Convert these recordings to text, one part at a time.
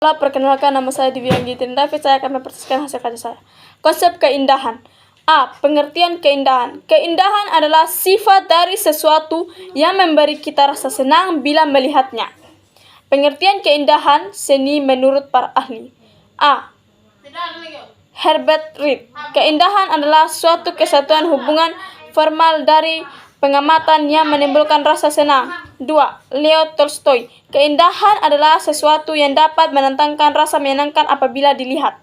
Halo, perkenalkan nama saya Divianggi David. Saya akan mempresentasikan hasil karya saya. Konsep keindahan. A. Pengertian keindahan. Keindahan adalah sifat dari sesuatu yang memberi kita rasa senang bila melihatnya. Pengertian keindahan seni menurut para ahli. A. Herbert Reed. Keindahan adalah suatu kesatuan hubungan formal dari pengamatan yang menimbulkan rasa senang. 2. Leo Tolstoy. Keindahan adalah sesuatu yang dapat menentangkan rasa menyenangkan apabila dilihat.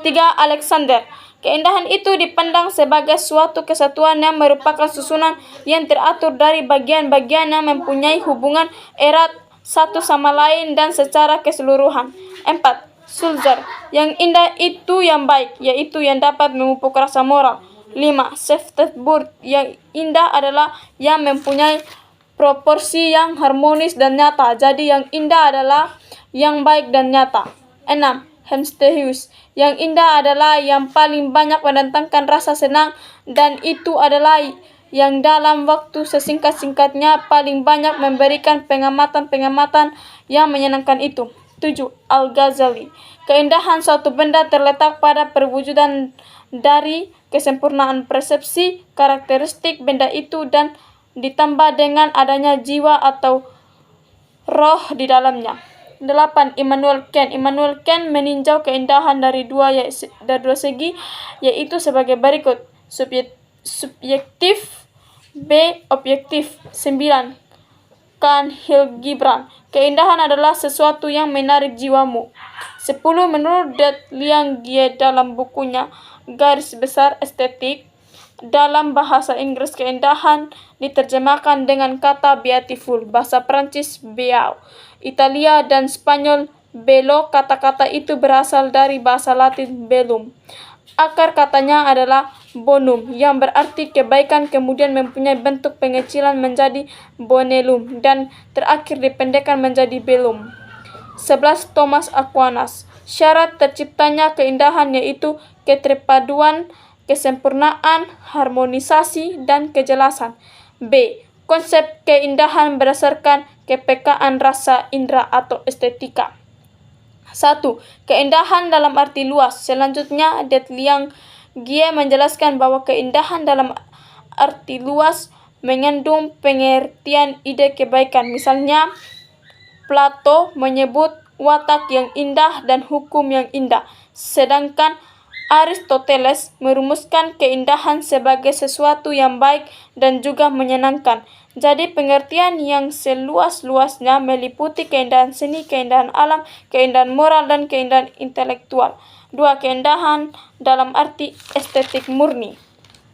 3. Alexander. Keindahan itu dipandang sebagai suatu kesatuan yang merupakan susunan yang teratur dari bagian-bagian yang mempunyai hubungan erat satu sama lain dan secara keseluruhan. 4. Sulzer. Yang indah itu yang baik, yaitu yang dapat memupuk rasa moral. 5. Seftetburg. Yang indah adalah yang mempunyai proporsi yang harmonis dan nyata. Jadi yang indah adalah yang baik dan nyata. 6. Hemstehuis. Yang indah adalah yang paling banyak mendatangkan rasa senang, dan itu adalah yang dalam waktu sesingkat-singkatnya paling banyak memberikan pengamatan-pengamatan yang menyenangkan itu. 7. Al-Ghazali. Keindahan suatu benda terletak pada perwujudan dari kesempurnaan persepsi karakteristik benda itu dan ditambah dengan adanya jiwa atau roh di dalamnya. 8. Immanuel Kant. Immanuel Kant meninjau keindahan dari dua segi, yaitu sebagai berikut: subjektif, B. Objektif. 9. Kant Hildebrand. Keindahan adalah sesuatu yang menarik jiwamu. 10. Menurut Liang-Gie dalam bukunya Garis Besar Estetik, dalam bahasa Inggris keindahan diterjemahkan dengan kata beautiful, bahasa Prancis beau, Italia dan Spanyol bello. Kata-kata itu berasal dari bahasa Latin bellum. Akar katanya adalah bonum, yang berarti kebaikan, kemudian mempunyai bentuk pengecilan menjadi bonellum, dan terakhir dipendekkan menjadi bellum. 11. Thomas Aquinas. Syarat terciptanya keindahan yaitu keterpaduan, kesempurnaan, harmonisasi, dan kejelasan. B. Konsep keindahan berdasarkan kepekaan rasa indera atau estetika. 1. Keindahan dalam arti luas. Selanjutnya, Liang-Gie menjelaskan bahwa keindahan dalam arti luas mengandung pengertian ide kebaikan. Misalnya, Plato menyebut watak yang indah dan hukum yang indah, sedangkan Aristoteles merumuskan keindahan sebagai sesuatu yang baik dan juga menyenangkan. Jadi pengertian yang seluas-luasnya meliputi keindahan seni, keindahan alam, keindahan moral, dan keindahan intelektual. 2. Keindahan dalam arti estetik murni.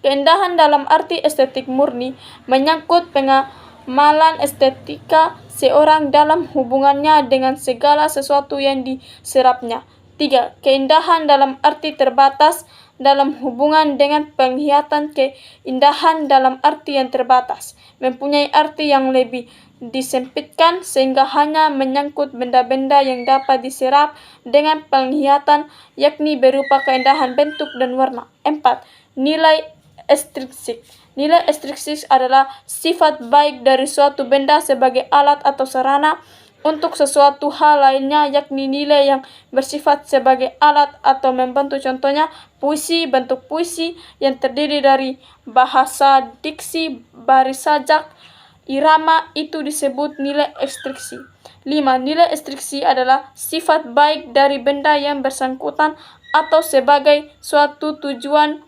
Keindahan dalam arti estetik murni menyangkut pengamalan estetika seorang dalam hubungannya dengan segala sesuatu yang diserapnya. 3. Keindahan dalam arti terbatas dalam hubungan dengan penglihatan. Keindahan dalam arti yang terbatas mempunyai arti yang lebih disempitkan sehingga hanya menyangkut benda-benda yang dapat diserap dengan penglihatan, yakni berupa keindahan bentuk dan warna. 4. Nilai estetik. Nilai estetik adalah sifat baik dari suatu benda sebagai alat atau sarana untuk sesuatu hal lainnya, yakni nilai yang bersifat sebagai alat atau membantu. Contohnya, puisi, bentuk puisi yang terdiri dari bahasa, diksi, baris sajak, irama, itu disebut nilai estetik. 5. Nilai estetik adalah sifat baik dari benda yang bersangkutan atau sebagai suatu tujuan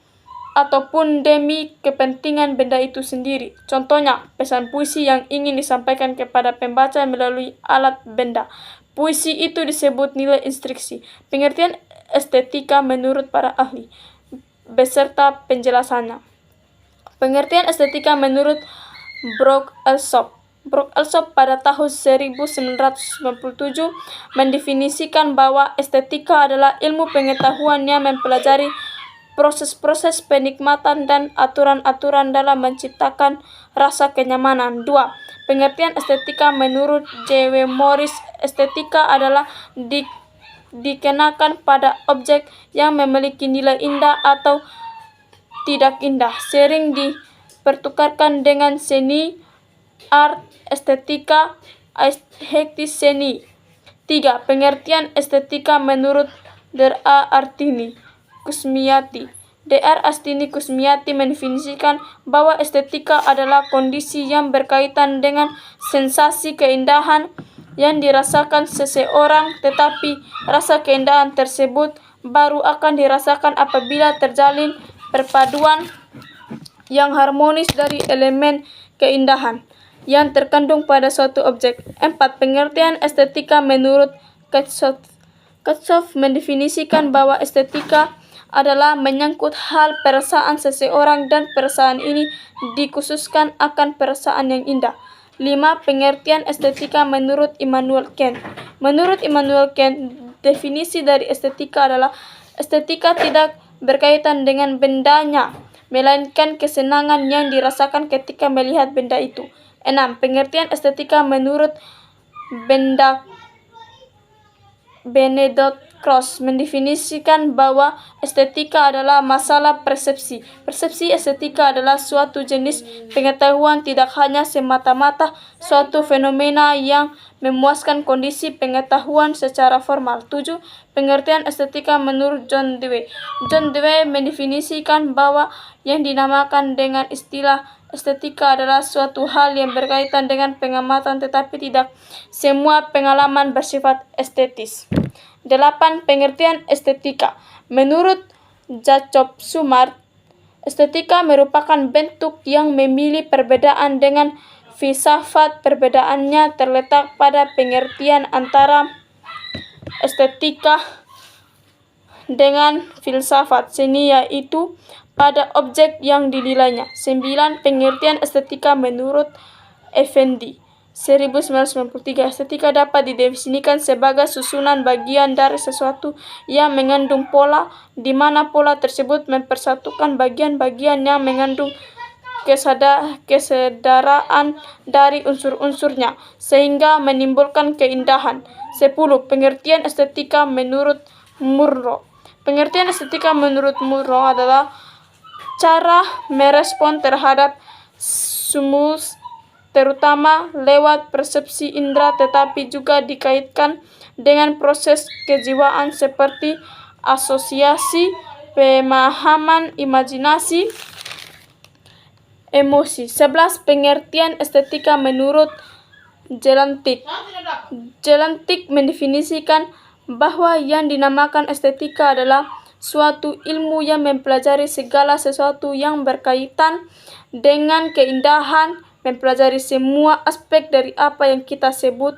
ataupun demi kepentingan benda itu sendiri. Contohnya, pesan puisi yang ingin disampaikan kepada pembaca melalui alat benda. Puisi itu disebut nilai estetik. Pengertian estetika menurut para ahli beserta penjelasannya. Pengertian estetika menurut Brooke-Ahlsop. Brooke-Ahlsop pada tahun 1997 mendefinisikan bahwa estetika adalah ilmu pengetahuan yang mempelajari proses-proses penikmatan dan aturan-aturan dalam menciptakan rasa kenyamanan. 2. Pengertian estetika menurut J.W. Morris. Estetika adalah dikenakan pada objek yang memiliki nilai indah atau tidak indah, sering dipertukarkan dengan seni, art, estetika, aesthetic seni. 3. Pengertian estetika menurut Dr. Artini Kusmiati. Dr. Astini Kusmiati mendefinisikan bahwa estetika adalah kondisi yang berkaitan dengan sensasi keindahan yang dirasakan seseorang, tetapi rasa keindahan tersebut baru akan dirasakan apabila terjalin perpaduan yang harmonis dari elemen keindahan yang terkandung pada suatu objek. 4. Pengertian estetika menurut Katzoff. Katzoff mendefinisikan bahwa estetika adalah menyangkut hal perasaan seseorang dan perasaan ini dikhususkan akan perasaan yang indah. 5. Pengertian estetika menurut Immanuel Kant. Menurut Immanuel Kant, definisi dari estetika adalah estetika tidak berkaitan dengan bendanya, melainkan kesenangan yang dirasakan ketika melihat benda itu. 6. Pengertian estetika menurut Benedict Cross mendefinisikan bahwa estetika adalah masalah persepsi. Persepsi estetika adalah suatu jenis pengetahuan, tidak hanya semata-mata suatu fenomena yang memuaskan kondisi pengetahuan secara formal. 7. Pengertian estetika menurut John Dewey. John Dewey mendefinisikan bahwa yang dinamakan dengan istilah estetika adalah suatu hal yang berkaitan dengan pengamatan, tetapi tidak semua pengalaman bersifat estetis. 8. Pengertian estetika. Menurut Jacob Sumard, estetika merupakan bentuk yang memilih perbedaan dengan filsafat. Perbedaannya terletak pada pengertian antara estetika dengan filsafat seni, yaitu pada objek yang dinilainya. 9. Pengertian estetika menurut Effendi 1993. Estetika dapat didefinisikan sebagai susunan bagian dari sesuatu yang mengandung pola, di mana pola tersebut mempersatukan bagian-bagian yang mengandung kesedaraan dari unsur-unsurnya, sehingga menimbulkan keindahan. 10. Pengertian estetika menurut Murnau. Pengertian estetika menurut Murnau adalah cara merespon terhadap stimulus, terutama lewat persepsi indera, tetapi juga dikaitkan dengan proses kejiwaan seperti asosiasi, pemahaman, imajinasi, emosi. 11. Pengertian estetika menurut Jelantik. Jelantik mendefinisikan bahwa yang dinamakan estetika adalah suatu ilmu yang mempelajari segala sesuatu yang berkaitan dengan keindahan, mempelajari semua aspek dari apa yang kita sebut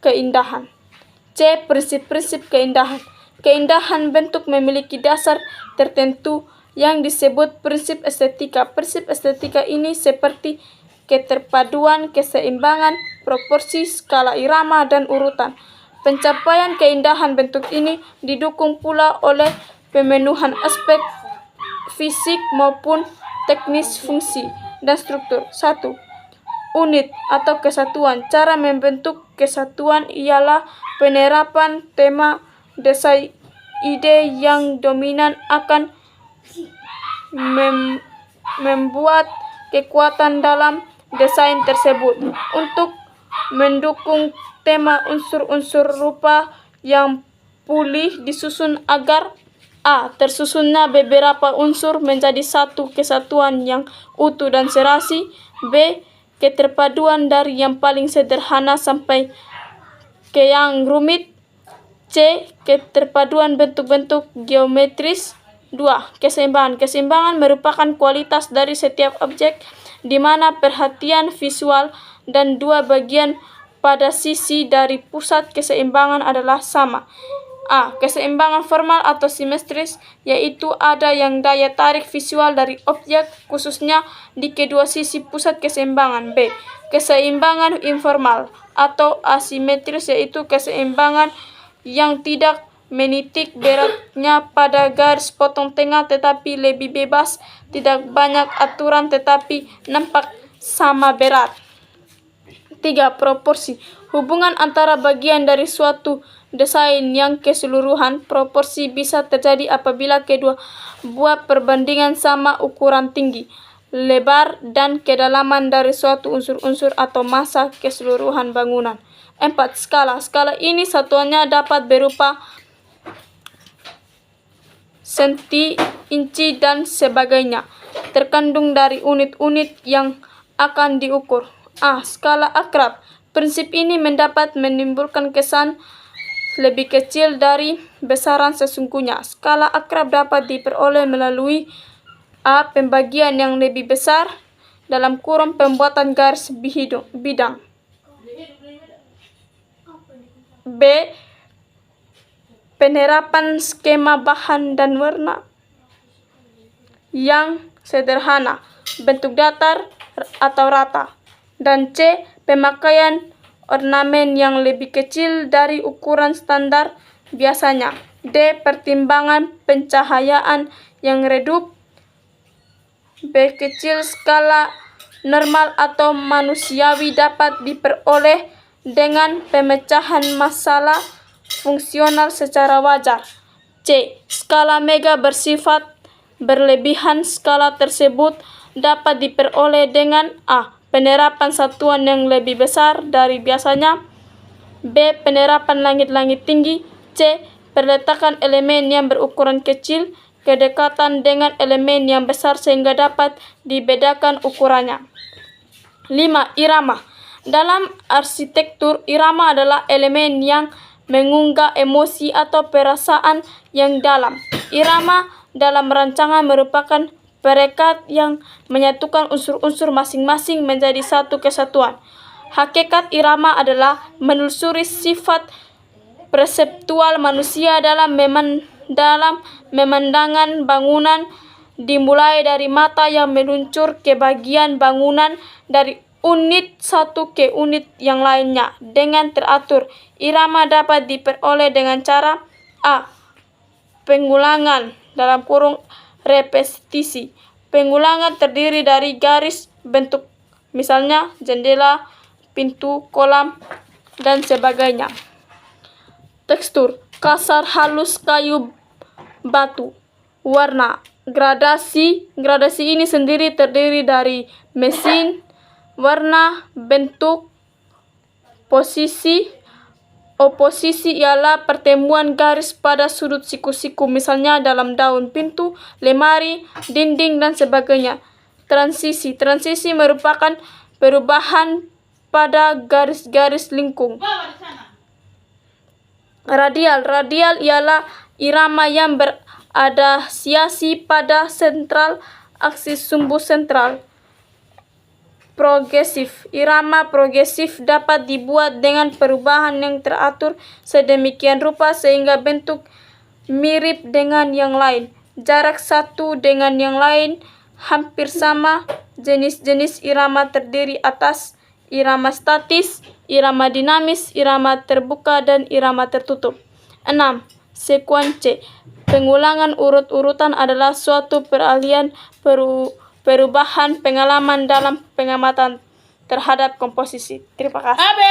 keindahan. C. Prinsip-prinsip keindahan. Keindahan bentuk memiliki dasar tertentu yang disebut prinsip estetika. Prinsip estetika ini seperti keterpaduan, keseimbangan, proporsi, skala irama, dan urutan. Pencapaian keindahan bentuk ini didukung pula oleh pemenuhan aspek fisik maupun teknis fungsi dan struktur. 1. Unit atau kesatuan. Cara membentuk kesatuan ialah penerapan tema desain ide yang dominan akan membuat kekuatan dalam desain tersebut untuk mendukung tema. Unsur-unsur rupa yang pulih disusun agar A. Tersusunnya beberapa unsur menjadi satu kesatuan yang utuh dan serasi. B. Keterpaduan dari yang paling sederhana sampai ke yang rumit. C. Keterpaduan bentuk-bentuk geometris. 2. Keseimbangan. Keseimbangan merupakan kualitas dari setiap objek di mana perhatian visual dan dua bagian pada sisi dari pusat keseimbangan adalah sama. A. Keseimbangan formal atau simetris, yaitu ada yang daya tarik visual dari objek, khususnya di kedua sisi pusat keseimbangan. B. Keseimbangan informal atau asimetris, yaitu keseimbangan yang tidak menitik beratnya pada garis potong tengah tetapi lebih bebas, tidak banyak aturan tetapi nampak sama berat. 3. Proporsi. Hubungan antara bagian dari suatu desain yang keseluruhan. Proporsi bisa terjadi apabila kedua buah perbandingan sama ukuran tinggi, lebar, dan kedalaman dari suatu unsur-unsur atau massa keseluruhan bangunan. 4. Skala. Skala ini satuannya dapat berupa senti, inci, dan sebagainya, terkandung dari unit-unit yang akan diukur. A. Skala akrab. Prinsip ini mendapat menimbulkan kesan lebih kecil dari besaran sesungguhnya. Skala akrab dapat diperoleh melalui A. Pembagian yang lebih besar dalam kurung pembuatan garis bidang. B. Penerapan skema bahan dan warna yang sederhana, bentuk datar atau rata. Dan C. Pemakaian ornamen yang lebih kecil dari ukuran standar biasanya. D. Pertimbangan pencahayaan yang redup. B. Kecil. Skala normal atau manusiawi dapat diperoleh dengan pemecahan masalah fungsional secara wajar. C. Skala mega bersifat berlebihan. Skala tersebut dapat diperoleh dengan A. Penerapan satuan yang lebih besar dari biasanya. B. Penerapan langit-langit tinggi. C. Perletakan elemen yang berukuran kecil, kedekatan dengan elemen yang besar sehingga dapat dibedakan ukurannya. 5. Irama. Dalam arsitektur, irama adalah elemen yang mengunggah emosi atau perasaan yang dalam. Irama dalam rancangan merupakan perekat yang menyatukan unsur-unsur masing-masing menjadi satu kesatuan. Hakikat irama adalah menelusuri sifat perseptual manusia dalam memandangkan bangunan, dimulai dari mata yang meluncur ke bagian bangunan dari unit satu ke unit yang lainnya dengan teratur. Irama dapat diperoleh dengan cara A. Pengulangan dalam kurung repetisi. Pengulangan terdiri dari garis bentuk, misalnya jendela, pintu, kolam, dan sebagainya. Tekstur: kasar, halus, kayu, batu. Warna: gradasi. Gradasi ini sendiri terdiri dari mesin, warna, bentuk, posisi. Oposisi ialah pertemuan garis pada sudut siku-siku, misalnya dalam daun, pintu, lemari, dinding, dan sebagainya. Transisi. Transisi merupakan perubahan pada garis-garis lingkung. Radial. Radial ialah irama yang beradasiasi pada sentral aksis sumbu sentral. Progresif. Irama progresif dapat dibuat dengan perubahan yang teratur sedemikian rupa sehingga bentuk mirip dengan yang lain, jarak satu dengan yang lain hampir sama. Jenis-jenis irama terdiri atas irama statis, irama dinamis, irama terbuka, dan irama tertutup. 6. Sekuensi. Pengulangan urut-urutan adalah suatu peralihan perubahan pengalaman dalam pengamatan terhadap komposisi. Terima kasih.